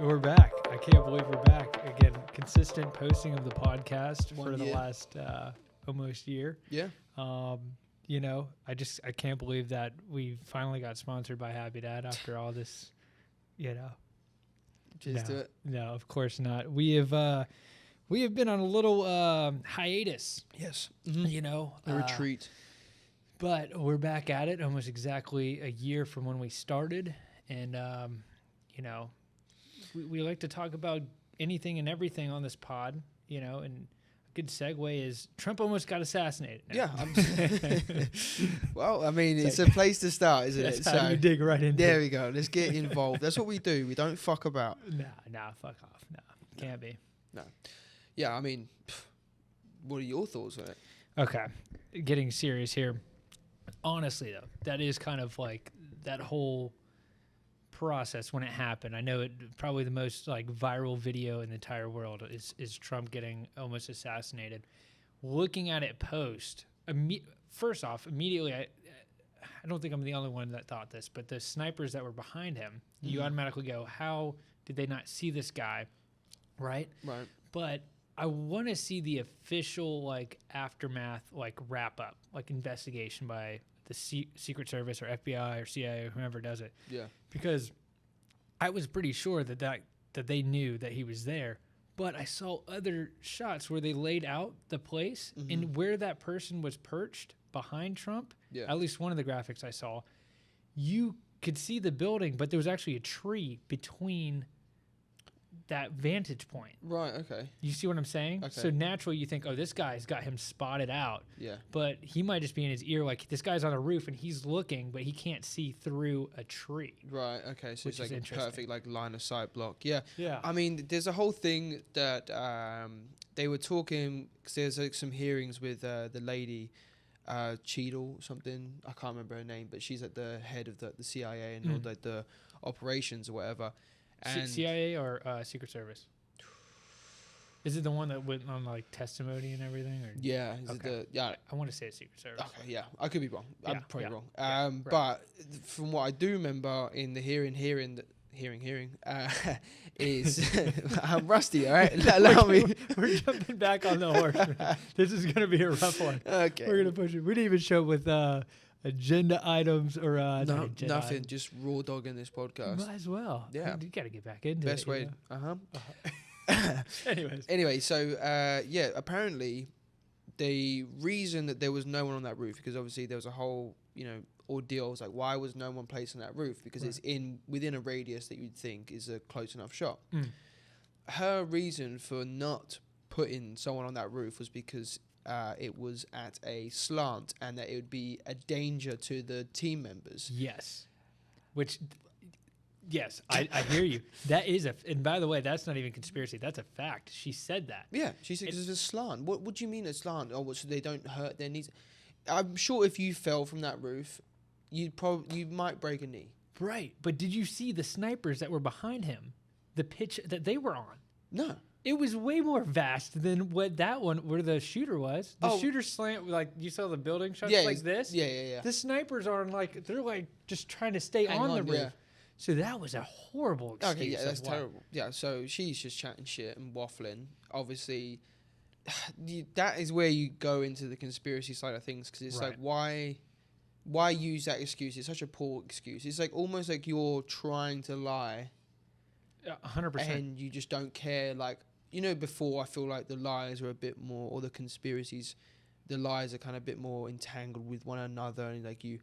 We're back. I can't believe we're back. Again, consistent posting of the podcast for the last almost year. Yeah. You know, I can't believe that we finally got sponsored by Happy Dad after all this, you know. Cheers to it. No, of course not. We have been on a little hiatus. Yes. You know. A retreat. But we're back at it almost exactly a year from when we started. And, you know, we like to talk about anything and everything on this pod, you know, and a good segue is Trump almost got assassinated. No. Yeah. Well, I mean, it's a place to start, isn't it? How do you dig right into There it. we go. Let's get involved. That's what we do. We don't fuck about. Nah, fuck off. No, can't be. No. Yeah, I mean, what are your thoughts on it? Okay, getting serious here. Honestly, though, that is kind of like that whole process when it happened. I know it probably the most like viral video in the entire world is Trump getting almost assassinated. Looking at it post, first off, immediately I don't think I'm the only one that thought this, but the snipers that were behind him, you automatically go, how did they not see this guy, right? Right. But I want to see the official like aftermath, like wrap up, like investigation by the Secret Service or FBI or CIA or whoever does it. Yeah. Because I was pretty sure that they knew that he was there, but I saw other shots where they laid out the place and where that person was perched behind Trump. Yeah. At least one of the graphics I saw, you could see the building, but there was actually a tree between that vantage point. Right, okay. You see what I'm saying? Okay. So naturally you think, oh, this guy's got him spotted out. Yeah. But he might just be in his ear, like this guy's on a roof and he's looking, but he can't see through a tree. Right, okay. So Which it's like is a perfect like line of sight block. Yeah. Yeah. I mean, there's a whole thing that they were talking, because there's like some hearings with the lady, Cheadle or something. I can't remember her name, but she's at the head of the CIA and all the operations or whatever. And CIA or Secret Service? Is it the one that went on like testimony and everything? Or? yeah, is Okay. it the, yeah. I want to say it's Secret Service. Okay, yeah, I could be wrong. I'm Yeah, probably yeah, wrong. yeah, right. But from what I do remember in the hearing, is I'm rusty. All right, allow me. We're jumping back on the horse. This is gonna be a rough one. Okay, We're gonna push it. We didn't even show with agenda items or no, agenda nothing. items. Just raw dogging this podcast. Might as well. Yeah. You got to get back into Best it. way. Anyways. Anyway, so yeah, apparently the reason that there was no one on that roof, because obviously there was a whole ordeal. It was like, why was no one placed on that roof? Because it's within a radius that you'd think is a close enough shot. Her reason for not putting someone on that roof was because it was at a slant and that it would be a danger to the team members. Yes. Which, yes, I hear you. That is and by the way, that's not even conspiracy. That's a fact. She said that. Yeah, she said it's a slant. What do you mean a slant? Oh, so they don't hurt their knees? I'm sure if you fell from that roof, you might break a knee. Right. But did you see the snipers that were behind him? The pitch that they were on? No. It was way more vast than what that one, where the shooter was. The shooter slant, like you saw the building shots like this. Yeah. The snipers are they're like just trying to stay on the roof. Yeah. So that was a horrible excuse. Okay, yeah, that's terrible. Yeah, so she's just chatting shit and waffling. Obviously, that is where you go into the conspiracy side of things, because it's like, why use that excuse? It's such a poor excuse. It's like almost like you're trying to lie. 100%. And you just don't care. Like, before I feel like the lies are a bit more, or the conspiracies, the lies are kind of a bit more entangled with one another, and like you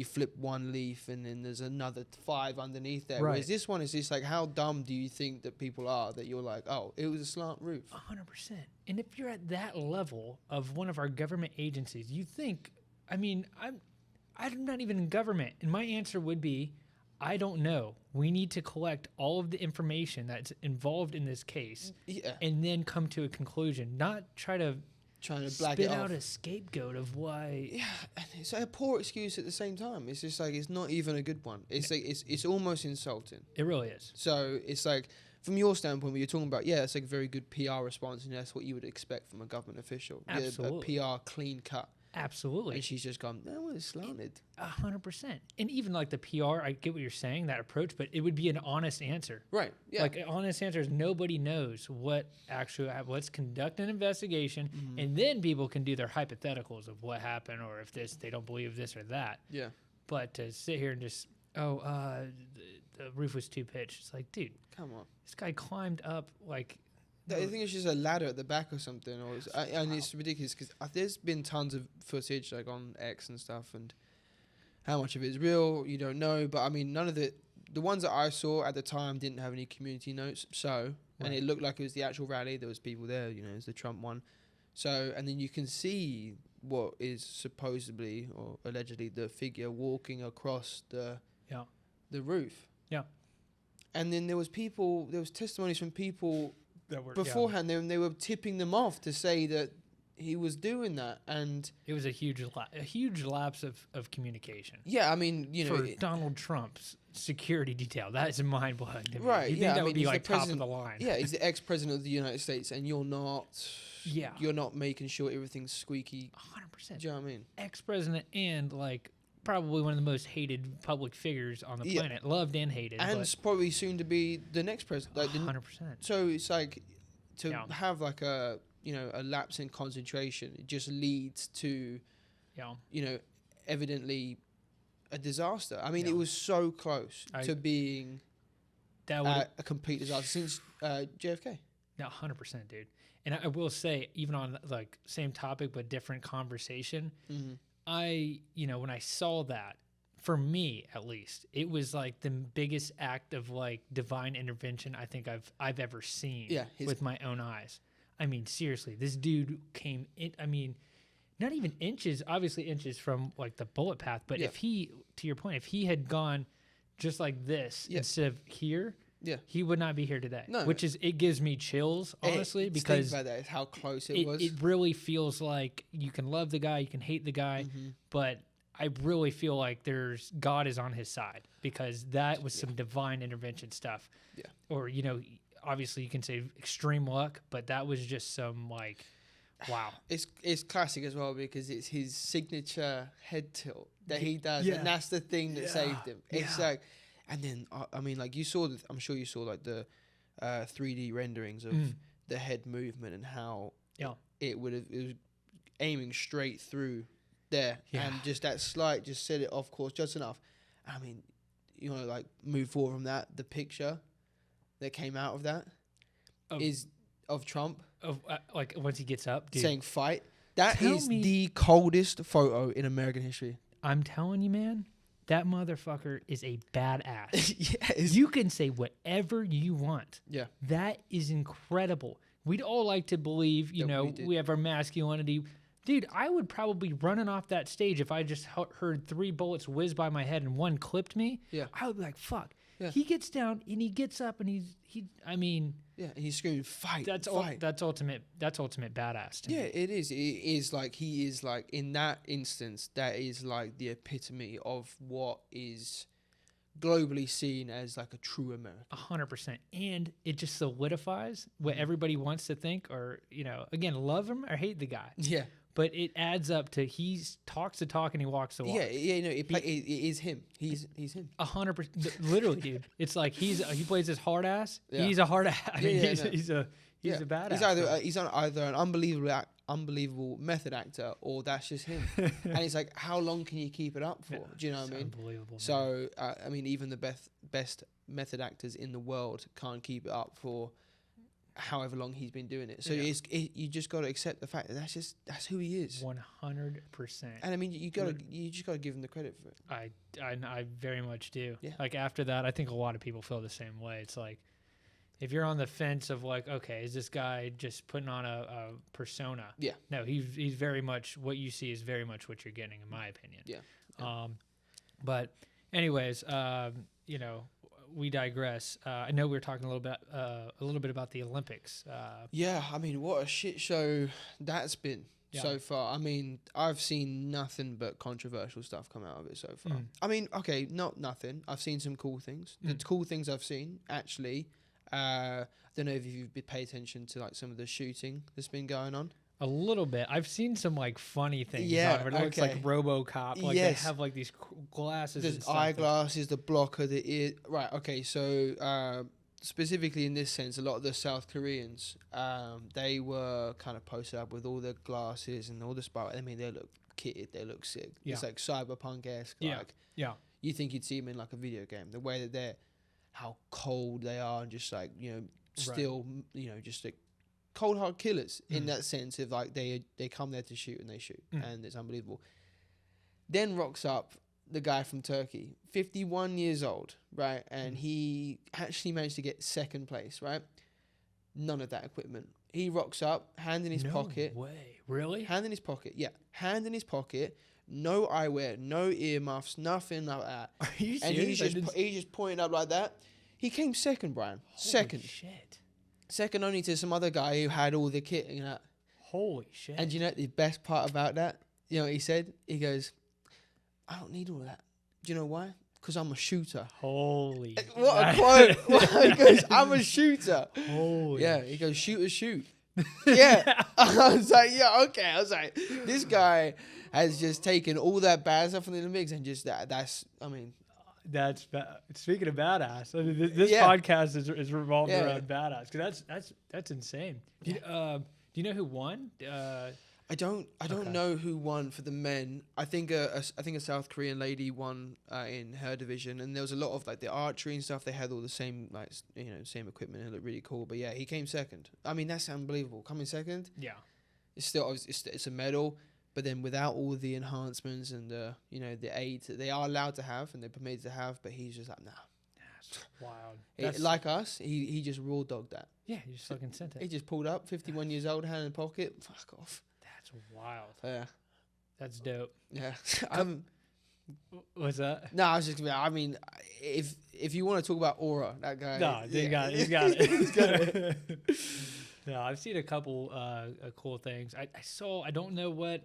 flip one leaf and then there's another 5 underneath there. Right. Whereas this one is just like, how dumb do you think that people are that you're like, oh, it was a slant roof? 100%. And if you're at that level of one of our government agencies, you think, I mean, I'm not even in government. And my answer would be, I don't know. We need to collect all of the information that's involved in this case and then come to a conclusion, not trying to black spit it out off. a scapegoat of why. Yeah, and it's a poor excuse at the same time. It's just like, it's not even a good one. It's like, it's almost insulting. It really is. So it's like, from your standpoint, when you're talking about, it's like a very good PR response, and that's what you would expect from a government official. Absolutely. A PR clean cut. Absolutely. And she's just gone, no, it's slanted. 100%. And even like the PR, I get what you're saying, that approach, but it would be an honest answer. Right. Yeah. Like an honest answer is nobody knows let's conduct an investigation, and then people can do their hypotheticals of what happened, or if they don't believe this or that. Yeah. But to sit here and just, the roof was too pitched. It's like, dude, come on. this guy climbed up like. I think it's just a ladder at the back or something, and it's ridiculous because there's been tons of footage like on X and stuff, and how much of it is real you don't know. But I mean, none of the ones that I saw at the time didn't have any community notes. So, and it looked like it was the actual rally. There was people there, you know, it's the Trump one. So, and then you can see what is supposedly or allegedly the figure walking across the roof. Yeah. And then there was testimonies from people That were beforehand. They were tipping them off to say that he was doing that, and it was a huge lapse of communication. Yeah, I mean, you know, for Donald Trump's security detail, that is mind blowing. Right? You think that would be like top of the line? Yeah, he's the ex-president of the United States, and you're not. Yeah, you're not making sure everything's squeaky. 100%. Do you know what I mean? Ex-president and like probably one of the most hated public figures on the planet, loved and hated, and probably soon to be the next president. Like 100%. So it's like to have like a lapse in concentration. It just leads to, evidently a disaster. I mean, it was so close to being a complete disaster since JFK. No, 100%, dude. And I will say, even on like same topic but different conversation, when I saw that, for me at least, it was like the biggest act of like divine intervention I think I've ever seen with my own eyes. I mean, seriously, this dude came in. I mean, not even inches, obviously inches from like the bullet path, but if he, to your point, if he had gone just like this instead of here, he would not be here today. No. It gives me chills, honestly, because think about that, how close it was. It really feels like you can love the guy, you can hate the guy, but I really feel like God is on his side, because that was some divine intervention stuff. Yeah. Or, obviously you can say extreme luck, but that was just some like, wow. It's classic as well, because it's his signature head tilt that he does, and that's the thing that saved him. It's like, and then I mean, like, I'm sure you saw like the 3D renderings of the head movement and how it was aiming straight through there, and just that slight just set it off course just enough. I mean, like move forward from that, the picture that came out of that is of Trump like once he gets up, dude, saying fight. That is the coldest photo in American history. I'm telling you, man, that motherfucker is a badass. Yes. You can say whatever you want. Yeah. That is incredible. We'd all like to believe, we have our masculinity. Dude, I would probably be running off that stage if I just heard 3 bullets whiz by my head and one clipped me. Yeah. I would be like, fuck. Yeah. He gets down and he gets up and and he's screaming, fight. That's ultimate badass to me. Yeah, it is. It is like, he is like, in that instance, that is like the epitome of what is globally seen as like a true American. 100%. And it just solidifies what everybody wants to think, or, again, love him or hate the guy. Yeah. But it adds up to he talks the talk and he walks the walk. Yeah, it is him. He's him. 100%. Literally, dude. It's like he plays his hard ass. Yeah. He's a hard ass. I mean, he's a badass. He's either an unbelievable method actor, or that's just him. And it's like, how long can you keep it up for? Do you know what I mean? Unbelievable. So I mean, even the best method actors in the world can't keep it up for however long he's been doing it. So you just got to accept the fact that that's who he is. 100%. And I mean, you just got to give him the credit for it. I very much do. Yeah. Like after that, I think a lot of people feel the same way. It's like, if you're on the fence of like, okay, is this guy just putting on a persona? Yeah. No, he's very much, what you see is very much what you're getting, in my opinion. Yeah. But anyways, we digress. I know we were talking a little bit about the Olympics. Yeah, I mean, what a shit show that's been so far. I mean, I've seen nothing but controversial stuff come out of it so far. I mean, okay, not nothing. I've seen some cool things. The cool things I've seen, actually, I don't know if you've paid attention to like some of the shooting that's been going on. A little bit. I've seen some like funny things Yeah, on where it looks like okay. RoboCop. Like Yes. they have like these glasses and There's stuff. eyeglasses, the blocker, the ear. Right. Okay. So specifically in this sense, a lot of the South Koreans, they were kind of posted up with all the glasses and all the spot. I mean, they look kitted. They look sick. Yeah. It's like cyberpunk-esque. Yeah. Like Yeah. you think you'd see them in like a video game. The way that they're, how cold they are, and just like still just like cold hard killers in that sense of like they come there to shoot and they shoot and it's unbelievable. Then rocks up the guy from Turkey, 51 years old, right? And he actually managed to get second place, right? None of that equipment. He rocks up, hand in his pocket. No way. Really? Hand in his pocket, yeah. Hand in his pocket, no eyewear, no earmuffs, nothing like that. Are you And serious? he's just pointing up like that. He came second, Brian. Second. Shit. Second only to some other guy who had all the kit and that. Holy shit. And you know the best part about that? You know what he said? He goes, I don't need all that. Do you know why? Because I'm a shooter. Holy. What a quote. He goes, I'm a shooter. Holy. Yeah, he goes, shooters shoot. Yeah. I was like, yeah, okay. I was like, this guy has just taken all that bad stuff from the Olympics and just that's, I mean. That's speaking of badass. I mean, this Yeah. podcast is revolved Yeah. around badass because that's insane. Do you know who won? I don't Okay. know who won for the men. I think a South Korean lady won in her division, and there was a lot of like the archery and stuff. They had all the same same equipment. It looked really cool. But yeah, he came second. I mean, that's unbelievable. Coming second, Yeah. it's still it's a medal, but then without all the enhancements and the aids that they are allowed to have and they're permitted to have. But he's just like, nah. That's wild. Like us, he just raw dogged that. Yeah, you just fucking sent He it. just pulled up, 51 years old, hand in the pocket. Fuck off. That's wild. Yeah, That's dope. yeah. What's that? No, I was just. I mean, if you want to talk about aura, that guy. No, yeah. he got it. He's got it. He's got it. No, I've seen a couple cool things. I saw. I don't know what.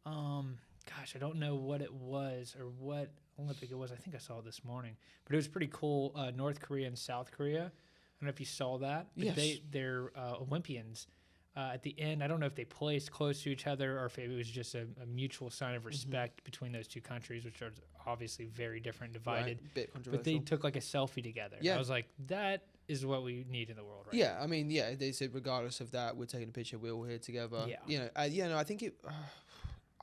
Gosh, I don't know what it was or what Olympic it was. I think I saw it this morning, but it was pretty cool. North Korea and South Korea. I don't know if you saw that. But Yes. they're Olympians. At the end, I don't know if they placed close to each other or if it was just a mutual sign of respect between those two countries, which are obviously very different, divided. Right, bit But controversial. they took like a selfie together. Yeah. I was like, that is what we need in the world right Yeah, I mean, yeah, they said regardless of that, we're taking a picture. We're all here together. Yeah. No, I think it.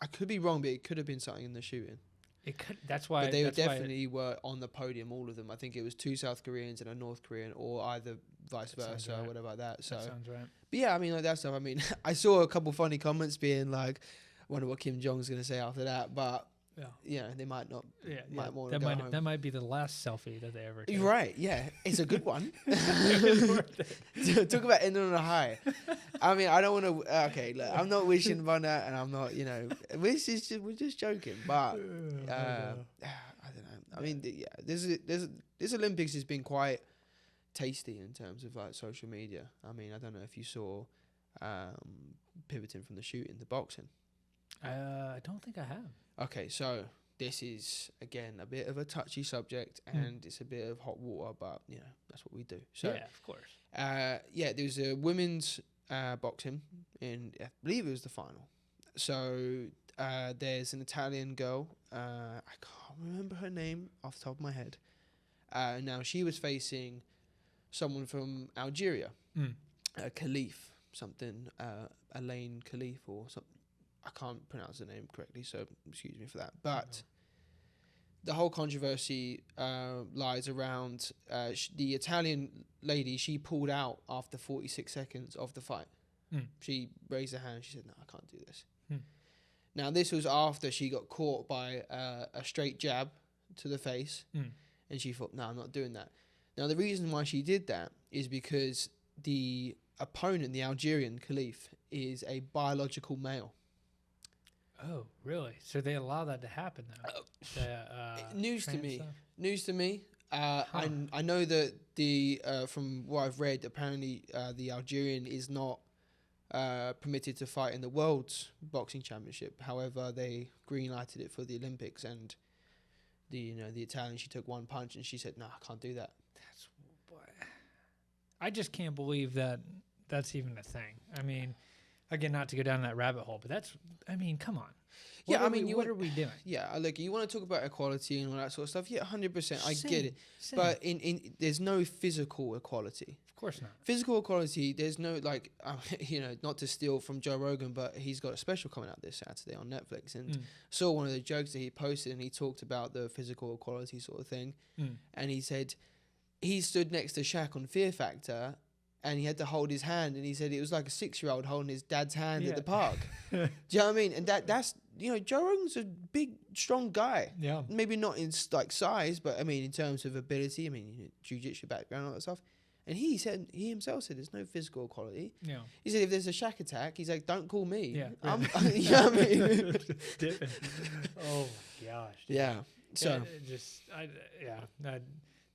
I could be wrong, but it could have been something in the shooting. It could. That's why. But they that's why definitely were on the podium, all of them. I think it was 2 South Koreans and a North Korean, or either vice That sounds versa, or right. whatever like that. So, that sounds right. but yeah, I mean, like that stuff. I mean, I saw a couple funny comments being like, I wonder what Kim Jong's gonna say after that, but Yeah. they might not. Yeah. Might wanna that go might home. that might be the last selfie that they ever take. You're right. Yeah, it's a good one. It's worth it. Talk about ending on a high. I mean, I don't want to. Okay, look, I'm not wishing upon that, and I'm not. We're just joking. But I don't know. I mean, yeah, this Olympics has been quite tasty in terms of like social media. I mean, I don't know if you saw pivoting from the shooting to boxing. I don't think I have. Okay, so this is again a bit of a touchy subject, and it's a bit of hot water, but that's what we do. So Yeah, of course. there's a women's boxing in, I believe it was the final. So there's an Italian girl. I can't remember her name off the top of my head. Now she was facing someone from Algeria, Khalif, something, Elaine Khalif or something. I can't pronounce the name correctly, so excuse me for that. But the whole controversy lies around the Italian lady. She pulled out after 46 seconds of the fight. She raised her hand. She said, "No, I can't do this." Now, this was after she got caught by a straight jab to the face, and she thought, "No, I'm not doing that." Now, the reason why she did that is because the opponent, the Algerian Khalif, is a biological male. Oh, really? So they allow that to happen though? News to trans me. stuff? News to me. I know that the from what I've read, apparently the Algerian is not permitted to fight in the World's Boxing Championship. However, they green-lighted it for the Olympics, and the Italian, she took one punch and she said, "No, I can't do that." I just can't believe that that's even a thing. I mean, Again, not to go down that rabbit hole, but I mean, come on. Yeah, What I mean, what are we doing? Yeah, look, you want to talk about equality and all that sort of stuff. Yeah, 100%. I Same, get it. same. But there's no physical equality. Of course not. Physical equality, there's no, like, not to steal from Joe Rogan, but he's got a special coming out this Saturday on Netflix. And saw one of the jokes that he posted, and he talked about the physical equality sort of thing. And he said he stood next to Shaq on Fear Factor, and he had to hold his hand, and he said it was like a 6-year-old holding his dad's hand at the park. Do you know what I mean? And that's, Joe Rogan's a big, strong guy. Yeah. Maybe not in like size, but I mean in terms of ability. I mean, jiu-jitsu background, all that stuff. And he himself said there's no physical equality. Yeah. He said if there's a Shaq attack, he's like, don't call me. Yeah. You know what I mean? Different. Oh my gosh. Yeah. So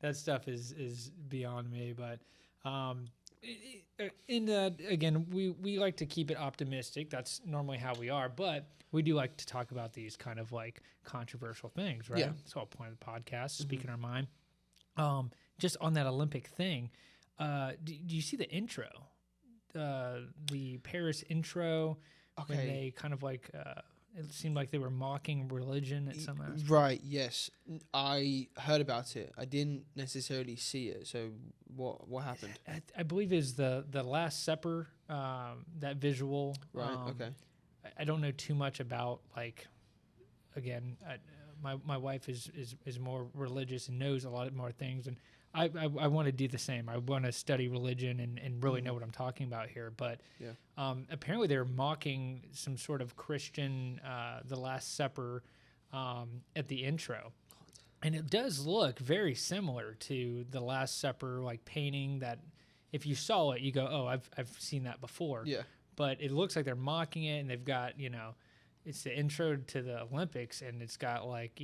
that stuff is beyond me. But again, we like to keep it optimistic. That's normally how we are, but we do like to talk about these kind of like controversial things, right? Yeah. That's the whole point of the podcast, speaking our mind. Just on that Olympic thing, do you see the intro? The Paris intro, when they kind of like, it seemed like they were mocking religion at some aspect. Right, yes. I heard about it. I didn't necessarily see it. So what happened? I believe is the Last Supper, that visual. Right, okay. I don't know too much about, like, again, my wife is more religious and knows a lot more things, and I want to do the same. I want to study religion and really know what I'm talking about here. But apparently they're mocking some sort of Christian, the Last Supper, at the intro. And it does look very similar to the Last Supper, like painting that if you saw it, you go, oh, I've seen that before. Yeah. But it looks like they're mocking it, and they've got, it's the intro to the Olympics, and it's got like,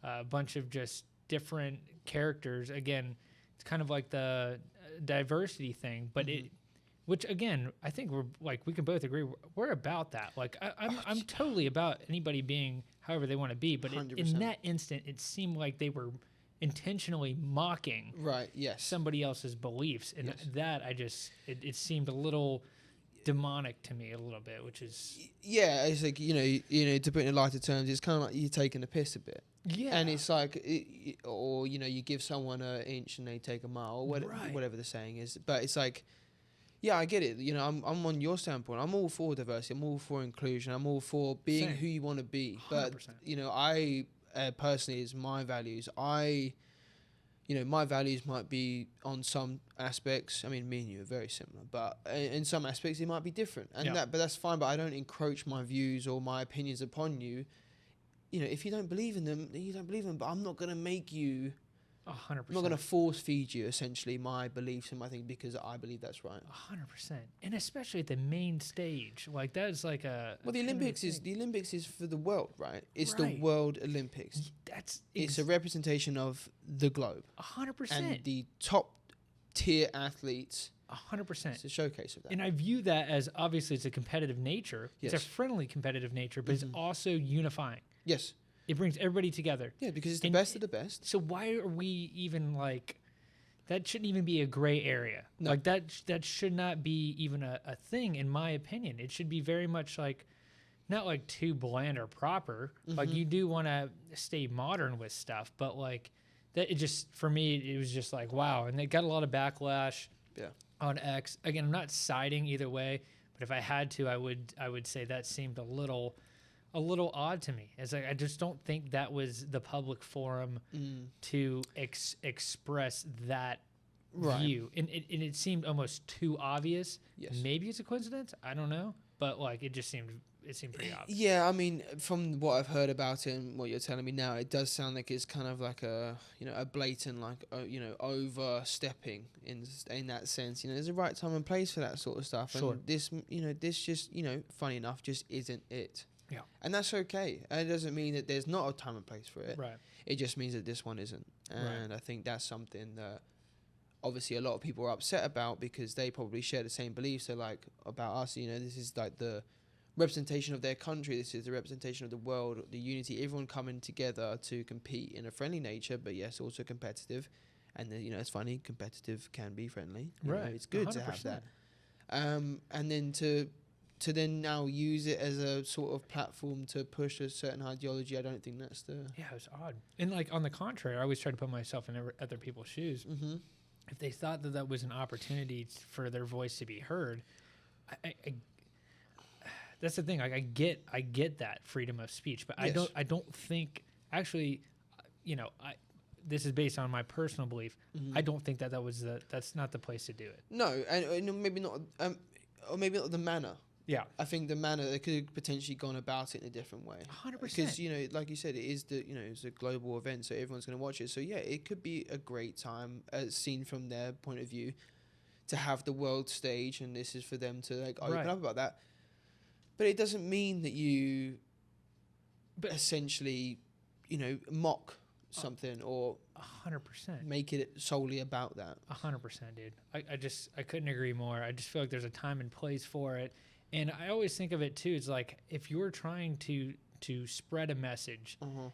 a bunch of just different characters. Again, it's kind of like the diversity thing, but which again, I think we can both agree we're about that. Like I'm totally about anybody being however they want to be, but in that instant, it seemed like they were intentionally mocking somebody else's beliefs, and that it seemed a little demonic to me a little bit, which is it's like to put it in lighter terms, it's kind of like you're taking the piss a bit. Yeah, and it's like, or you give someone an inch and they take a mile, or whatever the saying is. But it's like, yeah, I get it. I'm on your standpoint. I'm all for diversity. I'm all for inclusion. I'm all for being who you want to be. 100%. But I personally, is my values. My values might be on some aspects. I mean, me and you are very similar, but in some aspects it might be different, but that's fine. But I don't encroach my views or my opinions upon you. If you don't believe in them, then you don't believe in them. But I'm not going to make you 100%. I'm not going to force feed you essentially my beliefs and my thing because I believe that's right. 100%, and especially at the main stage, like that is like a. Well, the Olympics is for the world, right? It's the World Olympics. It's a representation of the globe. 100%. And the top tier athletes. 100%. It's a showcase of that. And I view that as obviously it's a competitive nature. Yes. It's a friendly competitive nature, but it's also unifying. Yes. It brings everybody together. Yeah, because it's the best of the best. So why are we even like, that shouldn't even be a gray area. No. Like that should not be even a thing in my opinion. It should be very much like, not like too bland or proper. Like you do want to stay modern with stuff, but like that, it just, for me, it was just like, wow. And they got a lot of backlash on X. Again, I'm not siding either way, but if I had to, I would say that seemed a little odd to me. It's like I just don't think that was the public forum to express that view, and it seemed almost too obvious. Yes. Maybe it's a coincidence. I don't know, but like it seemed pretty obvious. Yeah, I mean, from what I've heard about it and what you're telling me now, it does sound like it's kind of like a blatant overstepping in that sense. There's a right time and place for that sort of stuff. Sure. And this just funny enough just isn't it. Yeah. And that's okay. And it doesn't mean that there's not a time and place for it. Right. It just means that this one isn't. And I think that's something that obviously a lot of people are upset about because they probably share the same beliefs. They're like, about us, this is like the representation of their country. This is the representation of the world, the unity, everyone coming together to compete in a friendly nature, but yes, also competitive. And it's funny, competitive can be friendly. It's good 100%. To have that. And then to to then now use it as a sort of platform to push a certain ideology, I don't think that's the. Yeah, it's odd. And like on the contrary, I always try to put myself in other people's shoes. Mm-hmm. If they thought that that was an opportunity for their voice to be heard, I that's the thing. Like I get that freedom of speech, but Yes. I don't think actually, this is based on my personal belief. Mm-hmm. I don't think that's not the place to do it. No, and maybe not, or maybe not the manner. Yeah, I think the manner they could have potentially gone about it in a different way. 100%. Because like you said, it is it's a global event, so everyone's going to watch it. So yeah, it could be a great time, seen from their point of view, to have the world stage, and this is for them to like open Right. up about that. But it doesn't mean that you, But- essentially, mock something or 100%. make it solely about that. 100%, dude. I couldn't agree more. I just feel like there's a time and place for it. And I always think of it too. It's like if you're trying to spread a message, Uh-huh.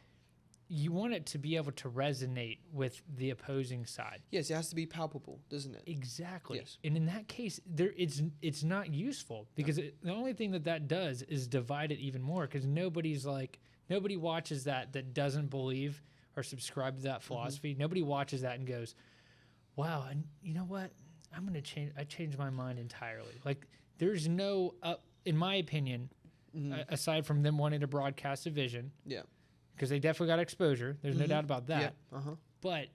you want it to be able to resonate with the opposing side. Yes, it has to be palpable, doesn't it? Exactly. Yes. And in that case, it's not useful because the only thing that does is divide it even more because nobody watches that doesn't believe or subscribe to that philosophy. Nobody watches that and goes, wow, and you know what? I'm going to change. I changed my mind entirely. Like there's no, in my opinion, Mhm. aside from them wanting to broadcast a vision, Yeah. because they definitely got exposure. There's no Mhm. doubt about that. Yeah. Uh-huh. But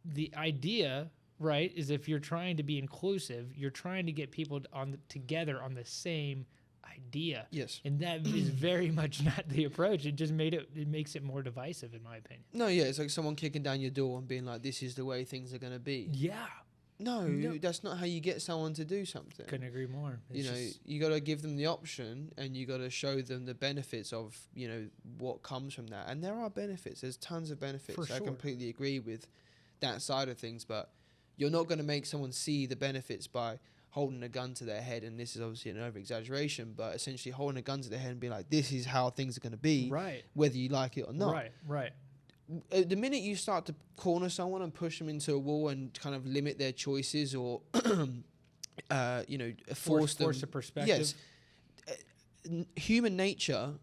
the idea, right, is if you're trying to be inclusive, you're trying to get people together on the same idea. Yes. And that is very much not the approach. It just makes it more divisive, in my opinion. No, yeah, it's like someone kicking down your door and being like, "This is the way things are going to be." Yeah. No, No. that's not how you get someone to do something. Couldn't agree more. It's just- You got to give them the option, and you got to show them the benefits of what comes from that. And there are benefits. There's tons of benefits. For I sure. completely agree with that side of things. But you're not going to make someone see the benefits by holding a gun to their head. And this is obviously an over exaggeration, but essentially holding a gun to their head and being like, "This is how things are going to be, right. whether you like it or not." Right. The minute you start to corner someone and push them into a wall and kind of limit their choices or force a perspective. yes, human nature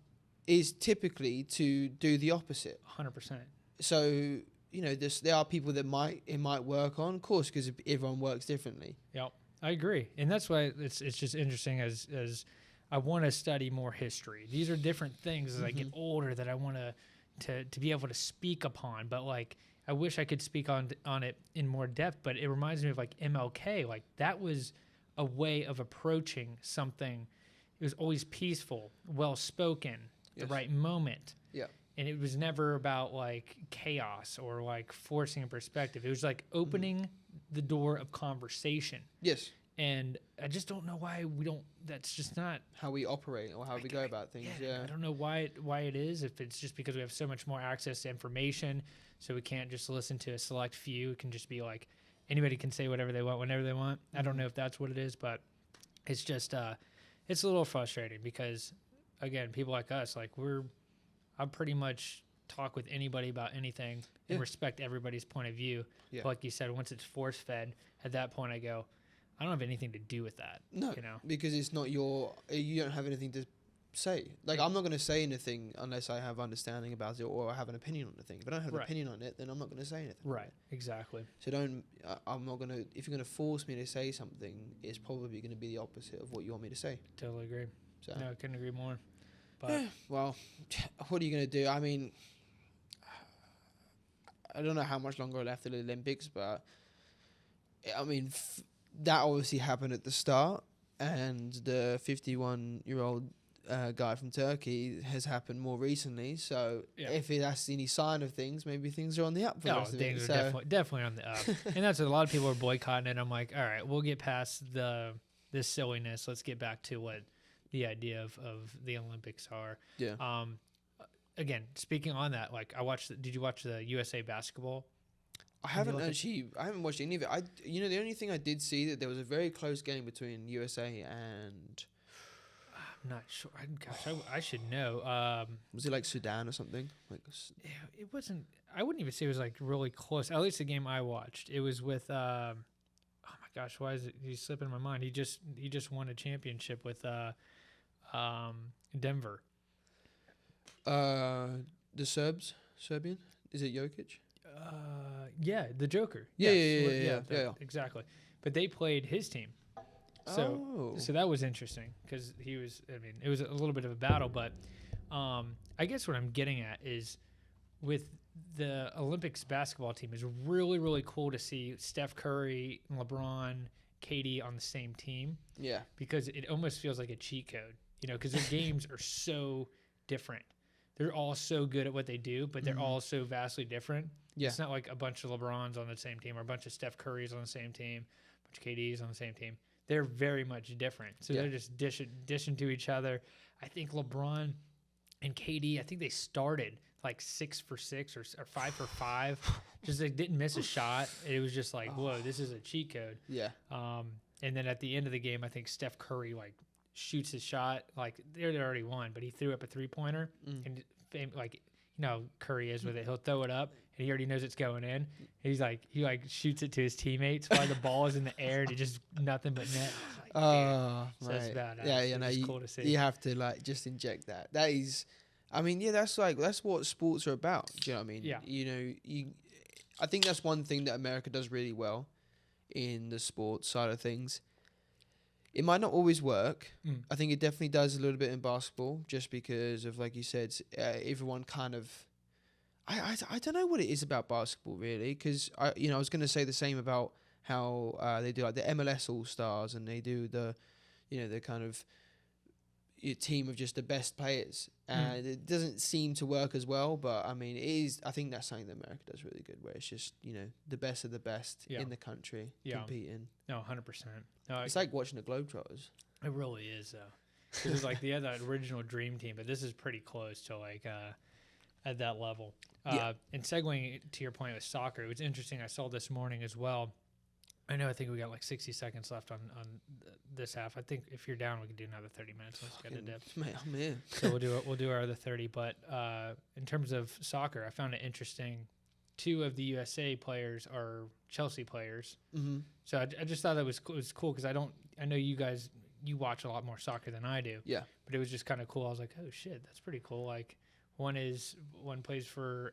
is typically to do the opposite. 100%. So there are people that it might work on, of course, because everyone works differently. Yep. I agree. And that's why it's just interesting as I want to study more history. These are different things as I get older that I want to be able to speak upon. But like I wish I could speak on it in more depth, but it reminds me of like MLK. Like that was a way of approaching something. It was always peaceful, well spoken, the Yes. right moment. Yeah. And it was never about like chaos or like forcing a perspective. It was like opening the door of conversation. Yes. And I just don't know why we don't. That's just not How we operate or how we go about things. Yeah. I don't know why it is. If it's just because we have so much more access to information, so we can't just listen to a select few. It can just be like anybody can say whatever they want whenever they want. I don't know if that's what it is, but it's just it's a little frustrating because again, people like us, like I pretty much talk with anybody about anything and Yeah. respect everybody's point of view. Yeah. But like you said, once it's force fed, at that point I go, I don't have anything to do with that. No, You know? because it's not you don't have anything to say. Like, I'm not going to say anything unless I have understanding about it or I have an opinion on the thing. If I don't have an Right. opinion on it, then I'm not going to say anything. Right. Exactly. So I'm not going to, if you're going to force me to say something, it's probably going to be the opposite of what you want me to say. Totally agree. So, No, I couldn't agree more. But yeah, well, what are you going to do? I mean, I don't know how much longer left of the Olympics, but I mean, that obviously happened at the start, and the 51-year-old guy from Turkey has happened more recently. So Yeah. if that's any sign of things, maybe things are on the up for the no, rest of it. things are So definitely on the up. And that's what a lot of people are boycotting it. I'm like, all right, we'll get past this silliness. Let's get back to what the idea of the Olympics are. yeah, Again, speaking on that, like did you watch the USA basketball? I haven't look at- I haven't watched any of it. The only thing I did see that there was a very close game between USA and I'm not sure. I should know. was it like Sudan or something? Like It wasn't. I wouldn't even say it was like really close. At least the game I watched, it was with. Oh my gosh, why is it? He's slipping my mind. He just won a championship with. Denver. The Serbian? Is it Jokic? Yeah, the Joker. Yeah, Yes. yeah. Exactly. But they played his team. So that was interesting because he was. I mean, it was a little bit of a battle, but I guess what I'm getting at is with the Olympics basketball team is really, really cool to see Steph Curry, LeBron, KD on the same team. Yeah. Because it almost feels like a cheat code, because their games are so different. They're all so good at what they do, but they're all so vastly different. Yeah. It's not like a bunch of LeBrons on the same team or a bunch of Steph Currys on the same team, a bunch of KDs on the same team. They're very much different. So they're just dishing to each other. I think LeBron and KD, I think they started like 6 for 6 or 5 for 5. Just they didn't miss a shot. It was just like, whoa, this is a cheat code. Yeah. And then at the end of the game, I think Steph Curry like shoots his shot. Like they already won, but he threw up a 3-pointer, and like Curry is with it. He'll throw it up, and he already knows it's going in. He shoots it to his teammates while the ball is in the air, and it just nothing but net. So that's badass. Yeah, it's cool to see. You have to like just inject that. That is, I mean, yeah, that's what sports are about. Do you know what I mean? Yeah. I think that's one thing that America does really well in the sports side of things. It might not always work. I think it definitely does a little bit in basketball, just because of, like you said, everyone kind of. I don't know what it is about basketball really, because I was going to say the same about how they do like the MLS All Stars, and they do the kind of team of just the best players, and it doesn't seem to work as well. But I mean, it is. I think that's something that America does really good, where it's just the best of the best in the country competing. No, 100%. No, it's like watching the Globetrotters. It really is, though. It was like the other original dream team, but this is pretty close to like at that level. And segueing to your point with soccer, it was interesting. I saw this morning as well. I think we got like 60 seconds left on this half. I think if you're down, we can do another 30 minutes. Let's get a dip. Mate, I'm here. So we'll do our other 30. But in terms of soccer, I found it interesting. 2 of the USA players are Chelsea players. Mm-hmm. So I just thought that was cool because I know you guys, you watch a lot more soccer than I do. Yeah. But it was just kind of cool. I was like, oh shit, that's pretty cool. Like one plays for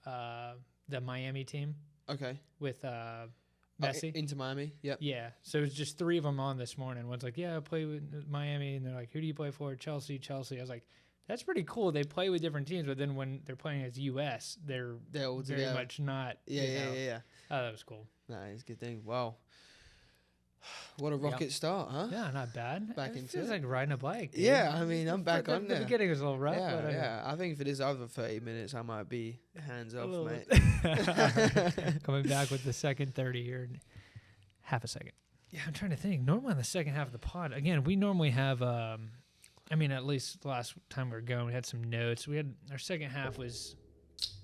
the Miami team. Okay. With Messi. Into Miami. Yep. Yeah. So it was just 3 of them on this morning. One's like, yeah, I play with Miami, and they're like, who do you play for? Chelsea. I was like, that's pretty cool. They play with different teams, but then when they're playing as US, they're all very much not. Yeah. Oh, that was cool. Nice, good thing. Wow. What a rocket start, huh? Yeah, not bad. Back into it's it. like riding a bike. Dude. Yeah, I mean, I'm back on there. The beginning was a little rough. Yeah. I think for this other 30 minutes, I might be hands off, mate. Coming back with the second 30 here in half a second. Yeah, I'm trying to think. Normally on the second half of the pod, again, we normally have, at least the last time we were going, we had some notes. Our second half was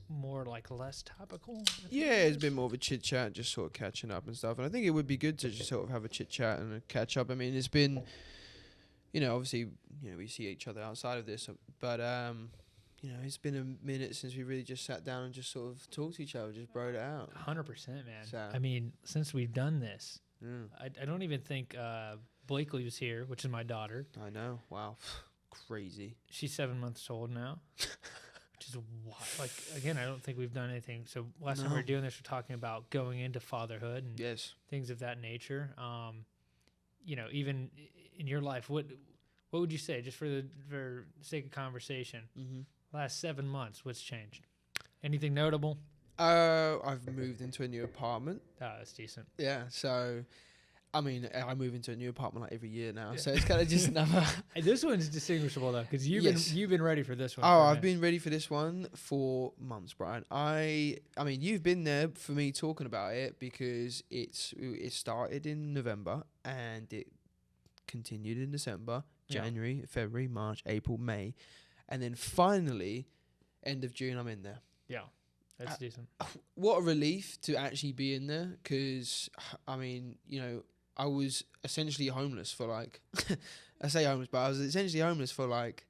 more like less topical. Yeah, it's been more of a chit chat, just sort of catching up and stuff. And I think it would be good to just sort of have a chit chat and a catch up. I mean, it's been, obviously, we see each other outside of this, but it's been a minute since we really just sat down and just sort of talked to each other, just broed it out. 100%, man. So. I mean, since we've done this, I don't even think Blakely was here, which is my daughter. I know. Wow. Crazy. She's 7 months old now. Which is wild. Like, again, I don't think we've done anything. So last time we were doing this, we're talking about going into fatherhood and things of that nature. Even in your life, what would you say, just for sake of conversation, last 7 months, what's changed? Anything notable? I've moved into a new apartment. Oh, that's decent. Yeah, so I mean, I move into a new apartment like every year now, so it's kind of just another. This one's distinguishable though, because you've been ready for this one. Oh, I've been ready for this one for months, Brian. I mean, you've been there for me talking about it because it started in November and it continued in December, January, February, March, April, May, and then finally, end of June, I'm in there. Yeah. That's decent. What a relief to actually be in there, because I mean, I was essentially homeless for like, I say homeless, but I was essentially homeless for like,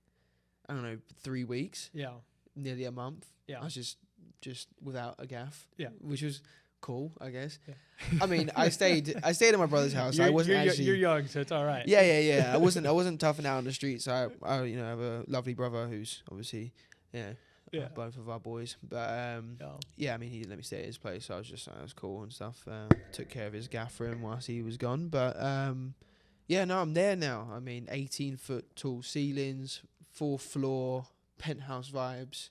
I don't know, 3 weeks. Yeah. Nearly a month. Yeah. I was just without a gaff. Yeah. Which was cool, I guess. Yeah. I mean, I stayed at my brother's house. I wasn't actually. You're young, so it's all right. Yeah. I wasn't toughing out on the streets. I have a lovely brother who's obviously, both of our boys. But yeah, I mean, he didn't let me stay at his place, so I was cool and stuff. Took care of his gaff for him whilst he was gone. But yeah, no, I'm there now. I mean, 18-foot tall ceilings, 4th floor, penthouse vibes.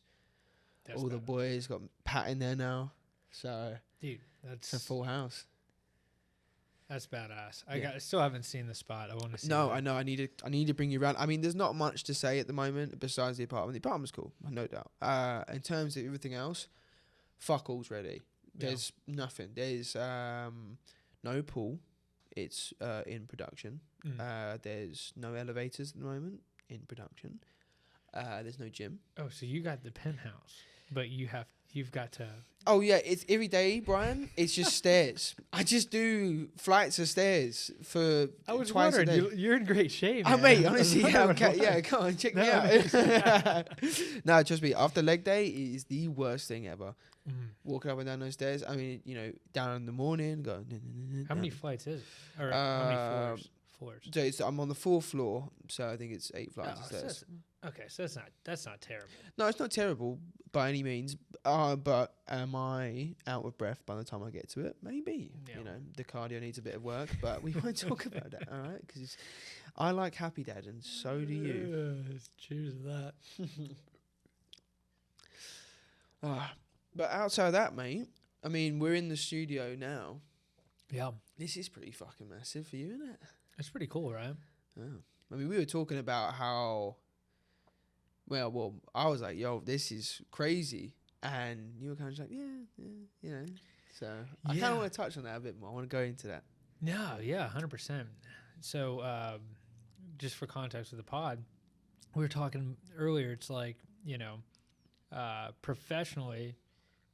All the boys got Pat in there now, so dude, it's a full house. That's badass. I still haven't seen the spot. I want to see. No, I know. I need to bring you around. I mean, there's not much to say at the moment besides the apartment. The apartment's cool, no doubt. In terms of everything else, fuck all's ready. There's nothing. There's no pool. It's in production. There's no elevators at the moment in production. There's no gym. Oh, so you got the penthouse, but you've got to. Oh yeah, it's every day, Brian. It's just stairs. I just do flights of stairs for twice a day. You're in great shape, man. Oh mate, honestly, yeah, come on, check me out. No, trust me. After leg day is the worst thing ever. Walking up and down those stairs. I mean, down in the morning, go. How many flights is it? Or how many floors? So I'm on the 4th floor, so I think it's 8 flights of stairs. So that's not terrible. No, it's not terrible by any means. But am I out of breath by the time I get to it? Maybe. Yeah. The cardio needs a bit of work, but we won't talk about that, all right? Because I like Happy Dad, and so do you. Cheers to that. But outside of that, mate, I mean, we're in the studio now. Yeah. This is pretty fucking massive for you, isn't it? It's pretty cool, right? Oh. I mean, we were talking about how. Well, I was like, "Yo, this is crazy," and you were kind of like, "Yeah." So I kind of want to touch on that a bit more. I want to go into that. No, yeah, 100%. So, just for context of the pod, we were talking earlier. It's like professionally,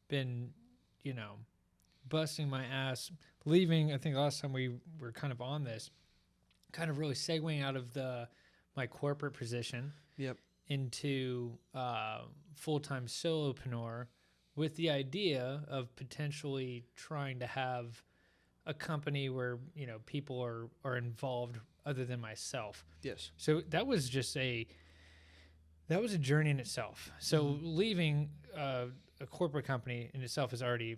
been busting my ass, leaving. I think last time we were kind of on this, kind of really segueing out of my corporate position. Yep. Into full-time solopreneur with the idea of potentially trying to have a company where people are involved other than myself. Yes. So that was a journey in itself. So leaving a corporate company in itself is already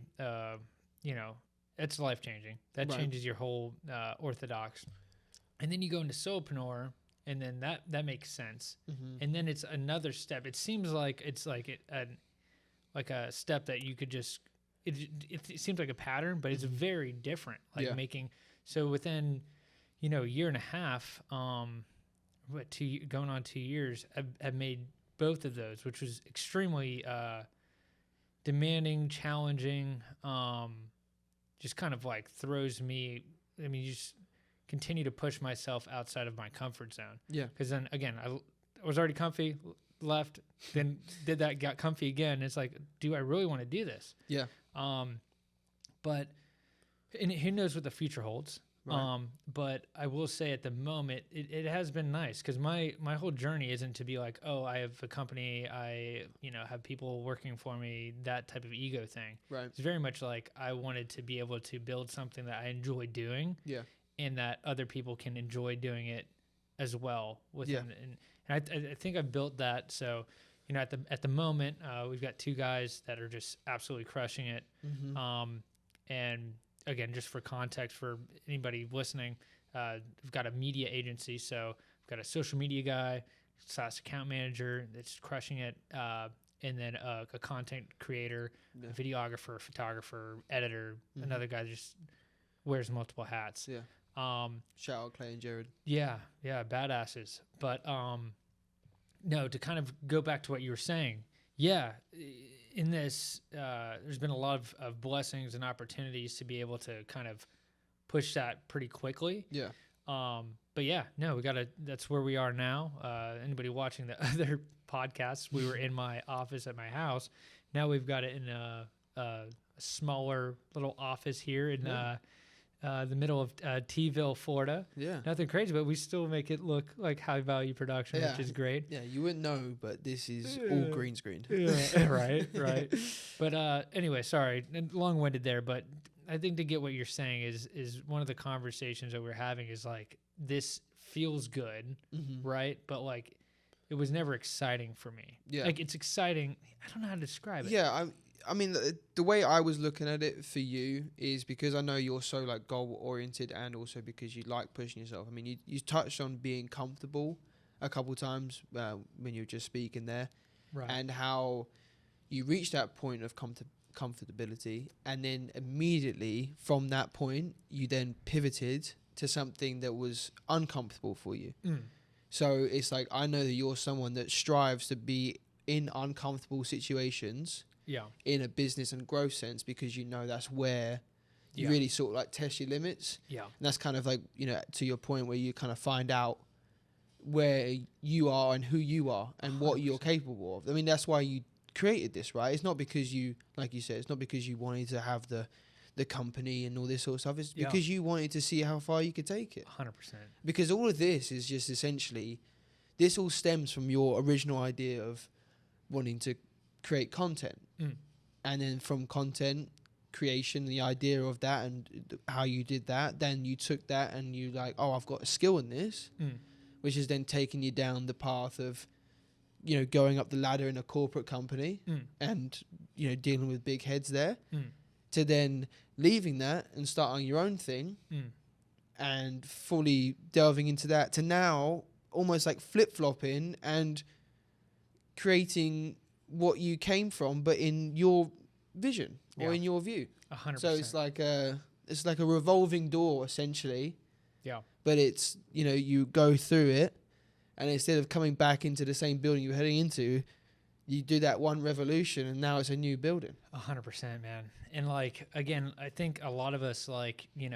it's life-changing. That changes your whole orthodox. And then you go into solopreneur. And then that makes sense. And then it's another step. It seems like it's like a step that you could just. It seems like a pattern, but it's very different. Making so within, a year and a half, going on 2 years, I've made both of those, which was extremely demanding, challenging. Just kind of like throws me. I mean, you just continue to push myself outside of my comfort zone. Yeah. Because then again, I was already comfy, left, then did that, got comfy again. It's like, do I really want to do this? Yeah. But and who knows what the future holds? Right. But I will say at the moment, it has been nice because my whole journey isn't to be like, oh, I have a company, I have people working for me, that type of ego thing. Right. It's very much like I wanted to be able to build something that I enjoy doing. Yeah. And that other people can enjoy doing it as well within, and I think I've built that. So, at the moment, we've got 2 guys that are just absolutely crushing it. And again, just for context for anybody listening, we've got a media agency. So we've got a social media guy, SaaS account manager that's crushing it, and then a content creator, a videographer, photographer, editor, another guy that just wears multiple hats. Yeah. Shout out Clay and Jared. Yeah, badasses. But no, to kind of go back to what you were saying, in this, there's been a lot of blessings and opportunities to be able to kind of push that pretty quickly. Yeah. But that's where we are now. Anybody watching the other podcasts, we were in my office at my house. Now we've got it in a smaller little office here in the middle of T-ville, Florida. Yeah. Nothing crazy, but we still make it look like high value production, which is great. Yeah, you wouldn't know, but this is all green screened. Yeah, right. But anyway, sorry, long-winded there, but I think to get what you're saying is one of the conversations that we're having is like, this feels good, right? But like, it was never exciting for me. Yeah. Like, it's exciting. I don't know how to describe it. Yeah, I mean, the way I was looking at it for you is because I know you're so like goal oriented, and also because you like pushing yourself. I mean, you touched on being comfortable a couple times when you were just speaking there, Right. and how you reached that point of comfortability, and then immediately from that point you then pivoted to something that was uncomfortable for you. So it's like, I know that you're someone that strives to be in uncomfortable situations, Yeah. in a business and growth sense, because you know that's where you Yeah. really sort of like test your limits. Yeah. And that's kind of like, to your point, where you kind of find out where you are and who you are and what you're 100%. capable of. I mean, that's why you created this, right? It's not because you, like you said, it's not because you wanted to have the company and all this sort of stuff. It's because you wanted to see how far you could take it. 100%. Because all of this is just essentially, this all stems from your original idea of wanting to create content. And then from content creation, the idea of that and how you did that, then you took that and you like, oh, I've got a skill in this, which is then taking you down the path of, going up the ladder in a corporate company and, dealing with big heads there, to then leaving that and starting your own thing and fully delving into that, to now almost like flip-flopping and creating what you came from, but in your vision or in your view. 100%. So it's like a revolving door essentially. Yeah. But it's, you go through it, and instead of coming back into the same building you're heading into, you do that one revolution, and now it's a new building. 100%, man. And like, again, I think a lot of us, like, you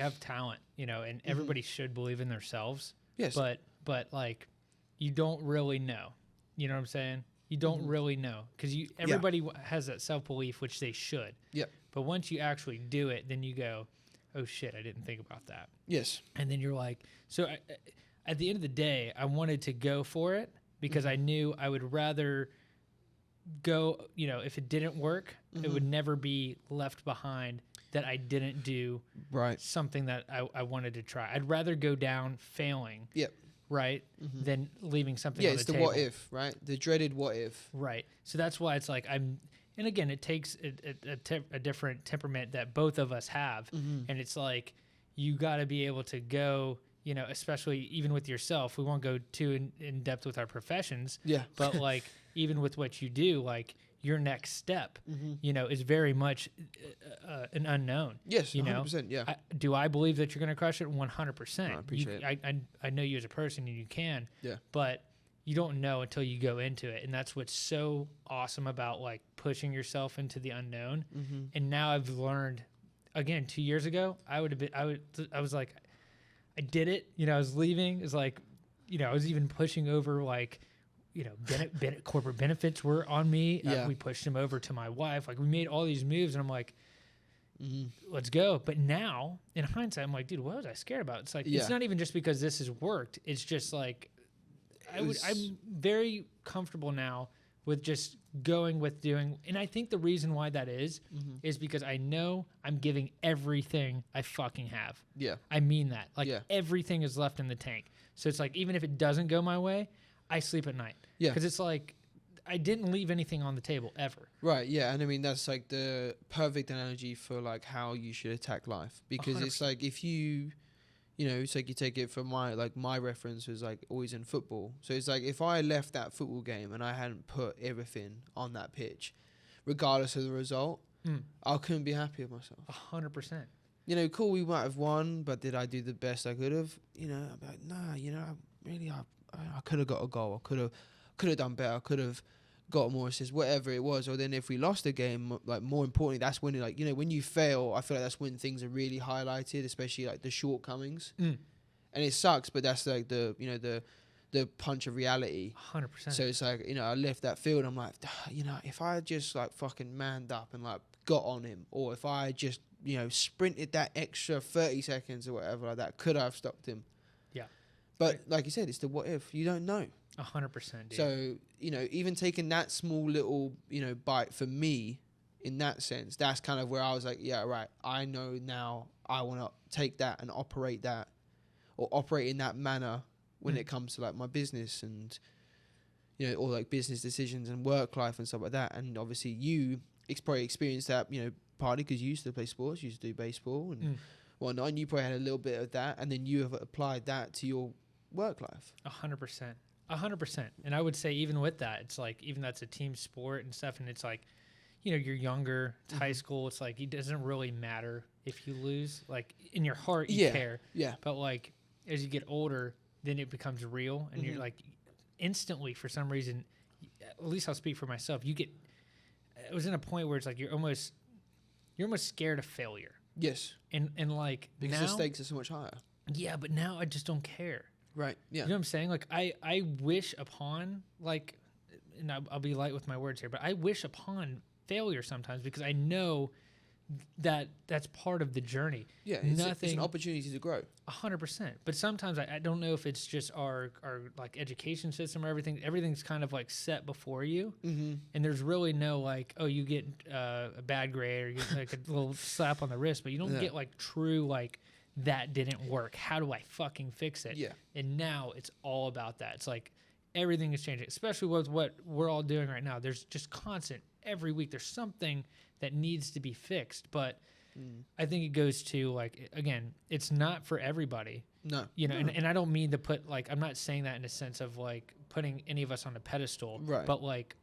have talent, and everybody should believe in themselves. Yes. But like, you don't really know. You know what I'm saying? You don't really know, because everybody has that self-belief, which they should. Yep. But once you actually do it, then you go, oh shit, I didn't think about that. Yes. And then you're like, so at the end of the day, I wanted to go for it because I knew I would rather go, if it didn't work, it would never be left behind that I didn't do something that I wanted to try. I'd rather go down failing. Yep. Right? Than leaving something on the table. Yeah, it's the what if, right? The dreaded what if. Right. So that's why it's like and again, it takes a different temperament that both of us have. And it's like, you got to be able to go, especially even with yourself. We won't go too in depth with our professions. Yeah. But like, even with what you do, like, your next step, is very much an unknown. Yes, 100%, yeah. Do I believe that you're going to crush it? 100%. I appreciate it. I know you as a person, and you can. Yeah. But you don't know until you go into it, and that's what's so awesome about like pushing yourself into the unknown. And now I've learned. Again, 2 years ago, I was like, I did it. I was leaving. It's like, I was even pushing over like, corporate benefits were on me. We pushed them over to my wife. Like, we made all these moves, and I'm like, let's go. But now, in hindsight, I'm like, dude, what was I scared about? It's like, it's not even just because this has worked. It's just like, I'm very comfortable now with just going with doing. And I think the reason why that is because I know I'm giving everything I fucking have. Yeah. I mean that. Like, everything is left in the tank. So it's like, even if it doesn't go my way, I sleep at night. Yeah. Because it's like, I didn't leave anything on the table ever. Right, yeah. And I mean, that's like the perfect analogy for like how you should attack life. Because 100%. It's like, if you, it's like you take it from my reference was like always in football. So it's like, if I left that football game and I hadn't put everything on that pitch, regardless of the result, I couldn't be happy with myself. 100%. Cool, we might have won, but did I do the best I could have? I'm like, nah, I could have got a goal. I could have done better. I could have got more assists, whatever it was. Or then if we lost the game, like, more importantly, that's when when you fail, I feel like that's when things are really highlighted, especially like the shortcomings. And it sucks, but that's like the punch of reality. 100%. So it's like, I left that field and I'm like, if I just like fucking manned up and like got on him, or if I just, sprinted that extra 30 seconds or whatever like that, could I have stopped him? Yeah. But like you said, it's the what if. You don't know. 100%. Dude. So, even taking that small little, bite for me in that sense, that's kind of where I was like, yeah, right. I know now I want to take that and operate that, or operate in that manner when it comes to like my business and, you know, or like business decisions and work life and stuff like that. And obviously you probably experienced that, you know, partly because you used to play sports, you used to do baseball and whatnot, and you probably had a little bit of that, and then you have applied that to your work life. 100%. 100%. And I would say even with that, it's like, even that's a team sport and stuff, and it's like, you know, you're younger, it's high school, it's like, it doesn't really matter if you lose. Like, in your heart, you care. Yeah. But, like, as you get older, then it becomes real, and you're, like, instantly, for some reason, at least I'll speak for myself, it was in a point where it's like, you're almost scared of failure. Yes. And like, because now, the stakes are so much higher. Yeah, but now I just don't care. Right. Yeah. You know what I'm saying? Like, I wish upon, like, and I'll be light with my words here, but I wish upon failure sometimes, because I know that that's part of the journey. Yeah, it's an opportunity to grow. 100%. But sometimes I don't know if it's just our like education system or everything's kind of like set before you, and there's really no like, oh, you get a bad grade or you get like a little slap on the wrist, but you don't get like true like, that didn't work, how do I fucking fix it? Yeah. And now it's all about that. It's like everything is changing, especially with what we're all doing right now. There's just constant, every week there's something that needs to be fixed. But I think it goes to like, again, it's not for everybody. No. You know, and I don't mean to put like, I'm not saying that in a sense of like putting any of us on a pedestal. Right. But like,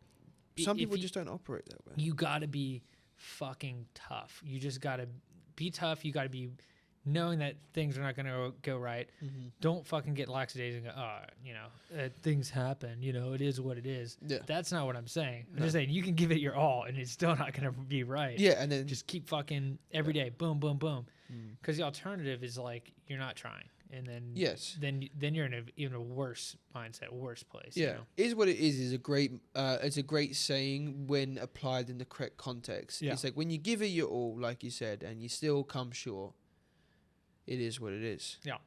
some people just don't operate that way. You gotta be fucking tough. You just gotta be tough. You gotta be knowing that things are not going to go right. Don't fucking get lackadaisical and go, you know, things happen, you know, it is what it is. Yeah. That's not what I'm saying. I'm just saying you can give it your all and it's still not going to be right. Yeah, and then just keep fucking every day, boom, boom, boom. Because the alternative is like, you're not trying. And then then you're in an even a worse mindset, worse place. Yeah, you know? Is what it is a great it's a great saying when applied in the correct context. Yeah. It's like when you give it your all, like you said, and you still come short, it is what it is. Yeah.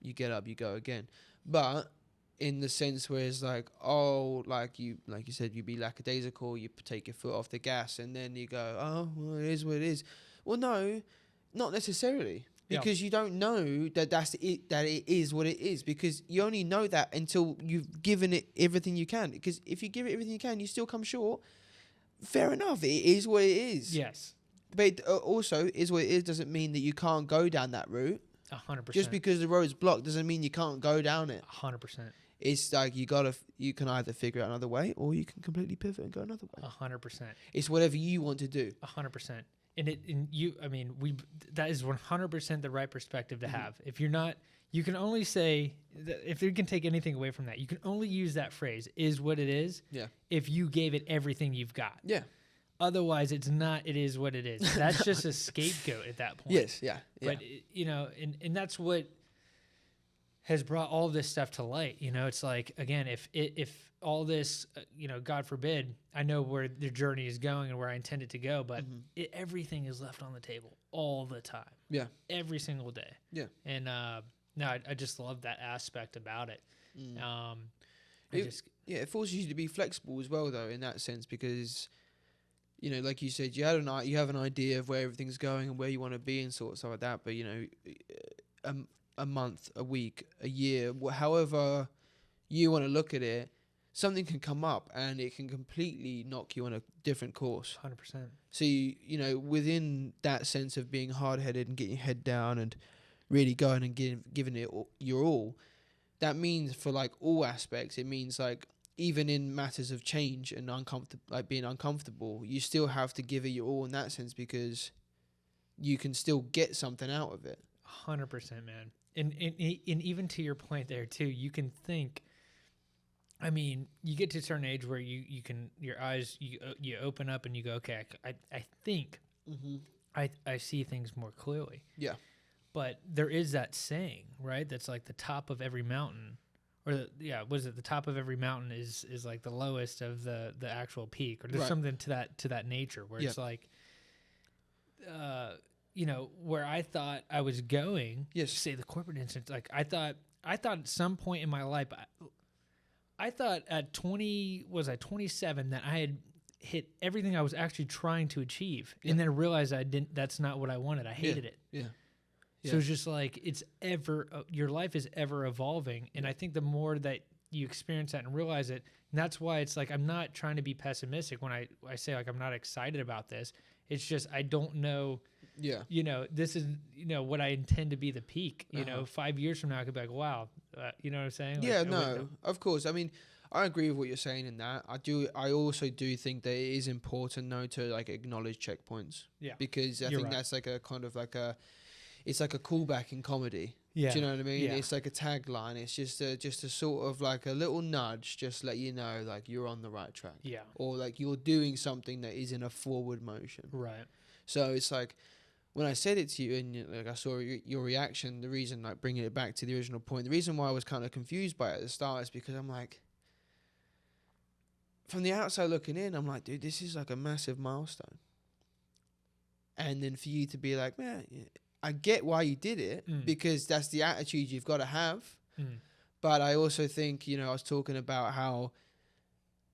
You get up, you go again. But in the sense where it's like, oh, like you said, you be lackadaisical, you take your foot off the gas, and then you go, oh, well, it is what it is. Well, no, not necessarily. Because you don't know that that's it, that it is what it is. Because you only know that until you've given it everything you can. Because if you give it everything you can, you still come short. Fair enough. It is what it is. Yes. But also, is what it is doesn't mean that you can't go down that route. 100%. Just because the road's blocked doesn't mean you can't go down it. 100%. It's like you can either figure out another way or you can completely pivot and go another way. 100%. It's whatever you want to do. 100%. That is 100% the right perspective to have. If you're not, you can only say, if you can take anything away from that, you can only use that phrase, is what it is. Yeah. If you gave it everything you've got. Yeah. Otherwise, it's not, it is what it is. That's just a scapegoat at that point. Yes, yeah. But, you know, and that's what has brought all this stuff to light. You know, it's like, again, if all this, you know, God forbid, I know where the journey is going and where I intend it to go, but everything is left on the table all the time. Yeah. Every single day. Yeah. And, no, I just love that aspect about it. It forces you to be flexible as well, though, in that sense, because, you know, like you said, you have an idea of where everything's going and where you want to be and sort of stuff like that. But, you know, a month, a week, a year, however you want to look at it, something can come up and it can completely knock you on a different course. 100%. So, you know, within that sense of being hard-headed and getting your head down and really going and giving it your all, that means for, like, all aspects, it means, like, even in matters of change and being uncomfortable, you still have to give it your all in that sense because you can still get something out of it. 100%, man. And even to your point there too, you can think, I mean, you get to a certain age where you can, your eyes, you open up and you go, okay, I think I see things more clearly. Yeah. But there is that saying, right? That's like the top of every mountain. Or what is it? The top of every mountain is like the lowest of the actual peak, or there's something to that nature where it's like, you know, where I thought I was going. Yes. Say the corporate instance, like I thought at some point in my life, I thought at 27 that I had hit everything I was actually trying to achieve, Yeah. and then I realized that's not what I wanted. I hated it. Yeah. So it's just like your life is ever evolving, and I think the more that you experience that and realize it, and that's why it's like I'm not trying to be pessimistic when I say like I'm not excited about this. It's just I don't know. Yeah. This is what I intend to be the peak. 5 years from now I could be like, wow, you know what I'm saying? Like, Yeah, I wouldn't no, know. of course. I mean, I agree with what you're saying in that. I also do think that it is important though to like acknowledge checkpoints. Yeah. Because I You're think right. that's like a kind of like it's like a callback in comedy. Yeah. Do you know what I mean? Yeah. It's like a tagline. It's just a sort of like a little nudge, just let you know like you're on the right track. Yeah. Or like you're doing something that is in a forward motion. Right. So it's like when I said it to you and like I saw your reaction, the reason like bringing it back to the original point, the reason why I was kind of confused by it at the start is because I'm like, from the outside looking in, I'm like, dude, this is like a massive milestone. And then for you to be like, man, I get why you did it because that's the attitude you've got to have. But I also think, I was talking about how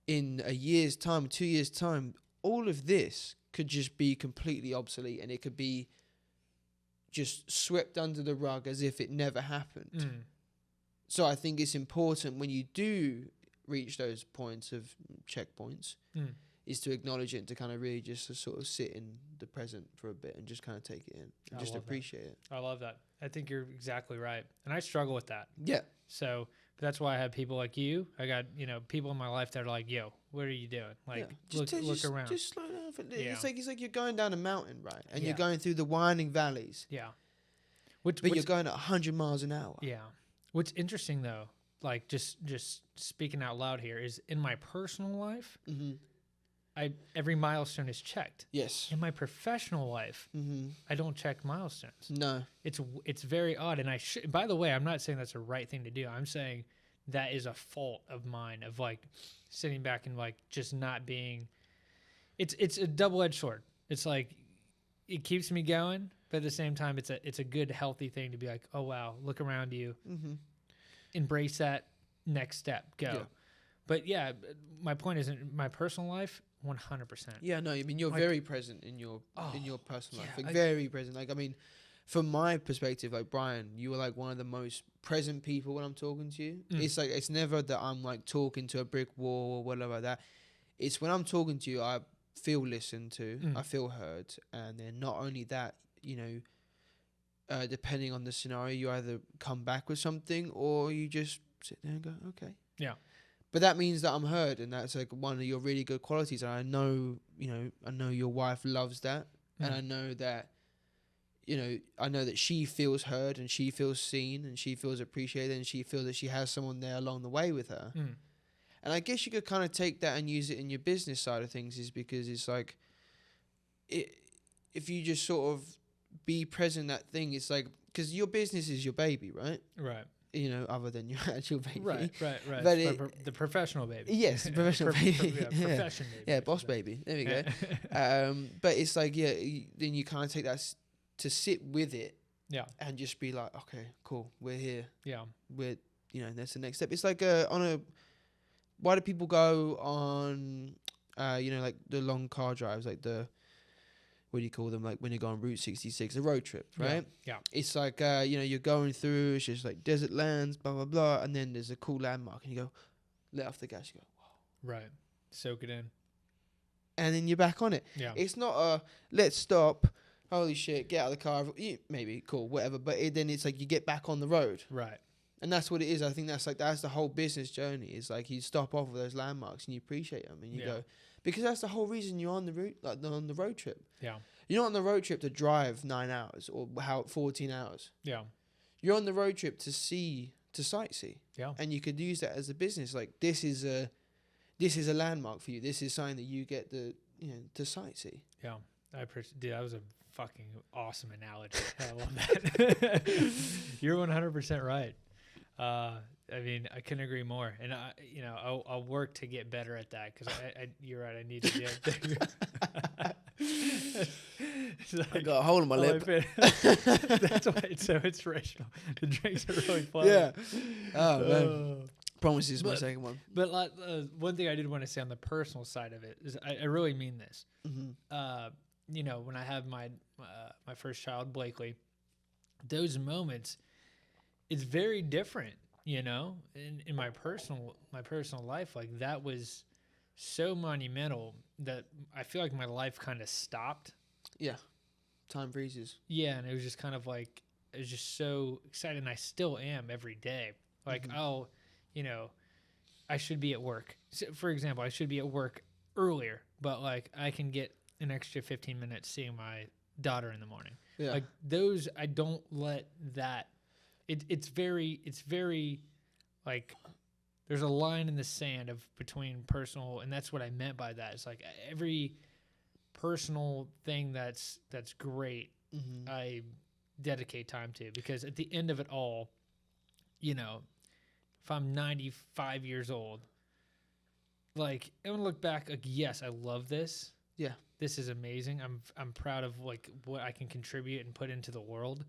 in a year's time, 2 years' time, all of this could just be completely obsolete and it could be just swept under the rug as if it never happened. So I think it's important when you do reach those points of checkpoints is to acknowledge it and to kind of really just to sort of sit in the present for a bit and just kind of take it in and just appreciate it. I love that. I think you're exactly right. And I struggle with that. Yeah. So that's why I have people like you. I got, people in my life that are like, yo, what are you doing? Like, look around. Just slow down. Yeah. It's like you're going down a mountain, right? And Yeah. you're going through the winding valleys. Yeah. But you're going at 100 miles an hour. Yeah. What's interesting, though, like just speaking out loud here, is in my personal life, every milestone is checked. Yes. In my professional life, I don't check milestones. No. It's very odd, and by the way, I'm not saying that's the right thing to do. I'm saying that is a fault of mine of like sitting back and like just not being. It's a double-edged sword. It's like it keeps me going, but at the same time, it's a good healthy thing to be like, oh wow, look around you, embrace that next step, go. Yeah. But yeah, my point is in my personal life, 100%. Yeah, no, I mean you're like, very present in your personal life, like I, very present. Like I mean, from my perspective, like Brian, you were like one of the most present people when I'm talking to you. It's like it's never that I'm like talking to a brick wall or whatever like that. It's when I'm talking to you, I feel listened to, I feel heard, and then not only that, depending on the scenario, you either come back with something or you just sit there and go, okay. Yeah. But that means that I'm heard, and that's like one of your really good qualities. And I know, I know your wife loves that, and I know that, I know that she feels heard, and she feels seen, and she feels appreciated, and she feels that she has someone there along the way with her. And I guess you could kind of take that and use it in your business side of things, is because it's like, if you just sort of be present, that thing, it's like, because your business is your baby, right? Right. Other than your actual baby. Right. But the professional baby. Yes, the professional baby. Profession baby. Yeah, boss baby. There we go. But it's like, then you kind of take that to sit with it. Yeah. And just be like, okay, cool, we're here. Yeah. We're, that's the next step. It's like why do people go on, like the long car drives, like what do you call them? Like when you go on Route 66, a road trip, right? Yeah. It's like, you're going through, it's just like desert lands, blah, blah, blah. And then there's a cool landmark and you go, let off the gas, you go, wow. Right. Soak it in. And then you're back on it. Yeah. It's not let's stop, holy shit, get out of the car. Maybe, cool, whatever. But then it's like you get back on the road. Right. And that's what it is. I think that's the whole business journey. It's like you stop off of those landmarks and you appreciate them and you go, because that's the whole reason you're on the route, like on the road trip. Yeah. You're not on the road trip to drive 9 hours or 14 hours. Yeah. You're on the road trip to sightsee. Yeah. And you could use that as a business. Like this is a landmark for you. This is something that you get to sightsee. Yeah. I appreciate. Dude, that was a fucking awesome analogy. I love that. You're 100% right. I mean, I couldn't agree more. And I'll work to get better at that because you're right. I need to get. Like, I got a hole in my lip. That's why it's so inspirational. The drinks are really fun. Yeah. Oh man. Promise is my But- second one. But one thing I did want to say on the personal side of it is I really mean this. You know, when I have my first child, Blakely, those moments, it's very different. You know, in my personal life, like that was so monumental that I feel like my life kind of stopped. Yeah. Time freezes. Yeah, and it was just kind of like it was just so excited, and I still am every day. Like, you know, I should be at work. So, for example, I should be at work earlier, but like I can get an extra 15 minutes seeing my daughter in the morning. Yeah. Like those, I don't let that. It's very like there's a line in the sand of between personal, and that's what I meant by that. It's like every personal thing that's great, I dedicate time to, because at the end of it all, you know, if I'm 95 years old, like I'm gonna look back like, yes, I love this. Yeah. This is amazing. I'm proud of like what I can contribute and put into the world.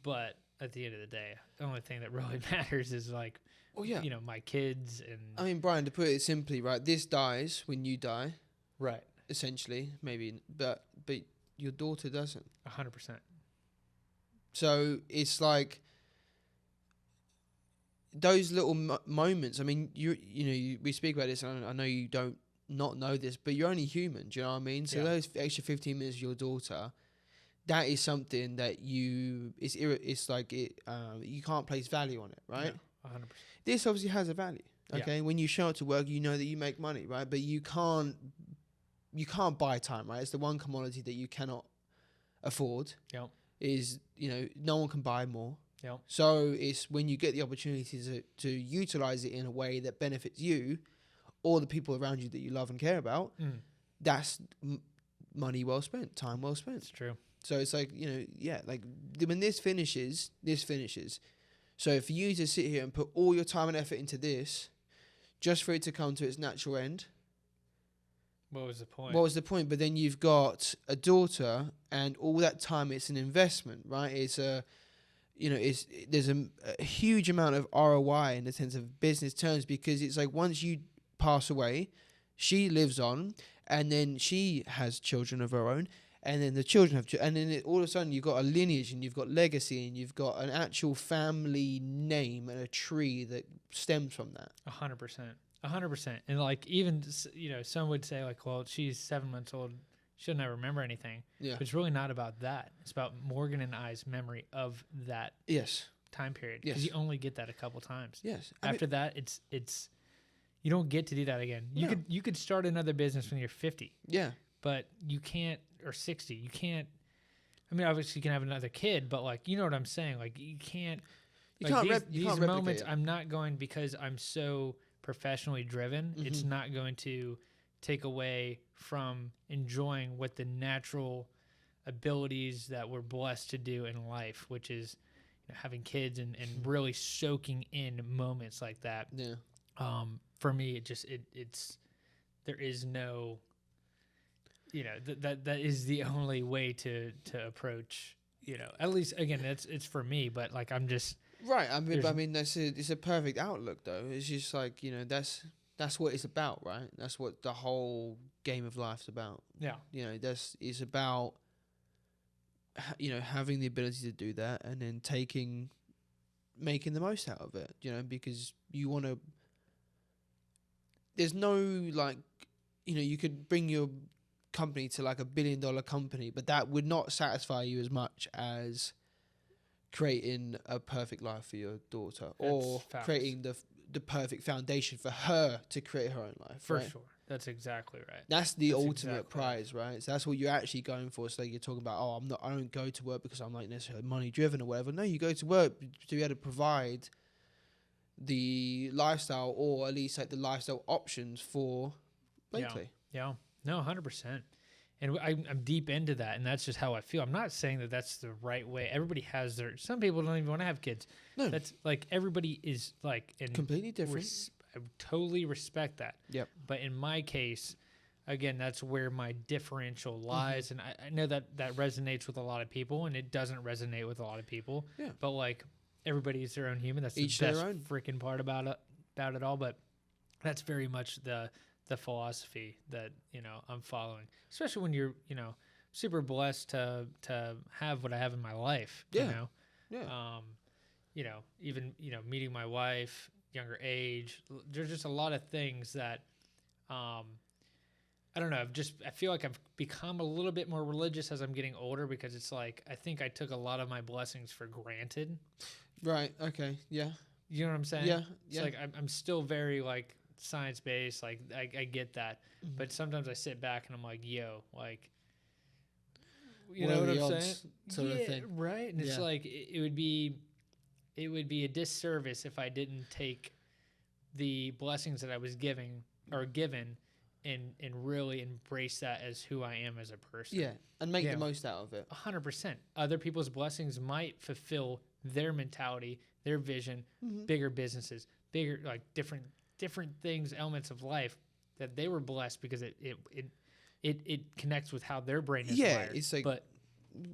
But at the end of the day, the only thing that really matters is like, you know, my kids. And I mean, Brian, to put it simply, right, this dies when you die, right, essentially, maybe, but your daughter doesn't. 100%. So it's like those little moments. I mean, we speak about this, and I know you don't not know this, but you're only human. Do you know what I mean? So those extra 15 minutes with your daughter, that is something that you can't place value on it, right? Yeah, 100%. This obviously has a value. Okay, when you show up to work, you know that you make money, right? But you can't buy time, right? It's the one commodity that you cannot afford. Yep. Is, you know, no one can buy more. Yep. So it's when you get the opportunity to utilize it in a way that benefits you or the people around you that you love and care about, that's money well spent, time well spent. It's true. So it's like, you know, like when this finishes. So for you to sit here and put all your time and effort into this, just for it to come to its natural end, what was the point? But then you've got a daughter, and all that time, it's an investment, right? It's there's a huge amount of ROI in the sense of business terms, because it's like once you pass away, she lives on, and then she has children of her own, and then the children have and then all of a sudden you've got a lineage, and you've got legacy, and you've got an actual family name and a tree that stems from that. 100%. And like, even, you know, some would say like, well, she's 7 months old, she'll never remember anything. Yeah. But it's really not about that. It's about Morgan and I's memory of that time period. Yes. Because you only get that a couple times. Yes. After that, it's you don't get to do that again. You could start another business when you're 50. Yeah. But you can't, or 60. You can't. I mean, obviously you can have another kid, but like, you know what I'm saying? Like, you can't. You like can't these replicate moments, it. I'm not going, because I'm so professionally driven. It's not going to take away from enjoying what the natural abilities that we're blessed to do in life, which is, you know, having kids and really soaking in moments like that. Yeah. For me, it's there is no, you know, that is the only way to approach, you know, at least again, it's for me, but like, I'm just right. I mean it's a perfect outlook though. It's just like, you know, that's what it's about, right? That's what the whole game of life's about. Yeah. You know, it's about, you know, having the ability to do that, and then making the most out of it, you know, because you want to. There's no, like, you know, you could bring your company to like $1 billion company, but that would not satisfy you as much as creating a perfect life for your daughter, or creating the perfect foundation for her to create her own life. For right? sure. That's exactly right. That's the ultimate prize, right? So that's what you're actually going for. So you're talking about, oh, I don't go to work because I'm like necessarily money driven or whatever. No, you go to work to be able to provide the lifestyle, or at least like the lifestyle options for Blakely. Yeah. No, 100%. And I'm deep into that, and that's just how I feel. I'm not saying that that's the right way. Everybody has some people don't even want to have kids. No. That's like, everybody is like completely different. I totally respect that. Yep. But in my case, again, that's where my differential lies. And I know that resonates with a lot of people, and it doesn't resonate with a lot of people. Yeah. But like, everybody's their own human. That's Each the best their own. freaking part about about it all, but that's very much the philosophy that, I'm following, especially when you're, super blessed to have what I have in my life, Yeah. even, meeting my wife, younger age, there's just a lot of things that, I don't know. I feel like I've become a little bit more religious as I'm getting older, because it's like, I think I took a lot of my blessings for granted. Right. Okay. Yeah. You know what I'm saying? Yeah. It's Yeah. like, I'm still very like science based. Like I get that, but sometimes I sit back and I'm like, yo, like, you What know are what the I'm odds saying? sort of thing. Right. And it's Yeah. like, it would be a disservice if I didn't take the blessings that I was given and really embrace that as who I am as a person. Yeah. And make Yeah. the most out of it. 100%. Other people's blessings might fulfill their mentality, their vision, Mm-hmm. bigger businesses, bigger, like different things, elements of life that they were blessed because it connects with how their brain is wired. It's like, but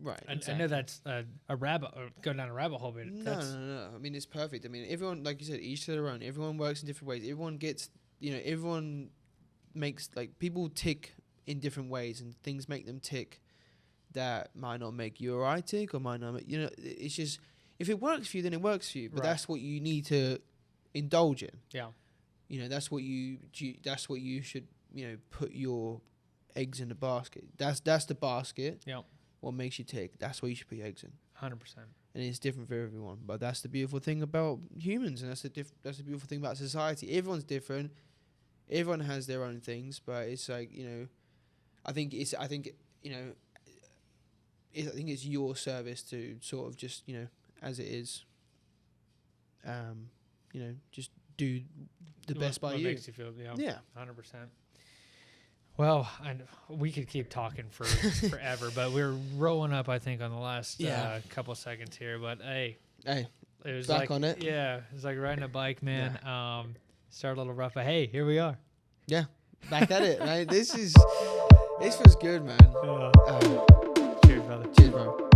right. I Exactly. know that's a rabbit, going down a rabbit hole, but No. I mean, it's perfect. I mean, everyone, like you said, each to their own. Everyone works in different ways. Everyone gets, everyone makes, like, people tick in different ways, and things make them tick that might not make you or I tick, or might not make, it's just, if it works for you, then it works for you. But Right. that's what you need to indulge in. Yeah. That's what you should, put your eggs in the basket. That's the basket. Yeah. What makes you tick. That's what you should put your eggs in. 100%. And it's different for everyone. But that's the beautiful thing about humans, and that's the beautiful thing about society. Everyone's different. Everyone has their own things, but it's like, I think it's your service to sort of just, as it is, just do the best by what you. makes you feel, Yeah. 100%. Well, we could keep talking for forever, but we're rolling up, I think, on the last couple seconds here. But hey, Hey, it was back like, on it. Yeah, it was like riding a bike, man. Started a little rough, but hey, here we are. Yeah, back at it, mate. This feels good, man. Cheers, brother. Cheers, bro.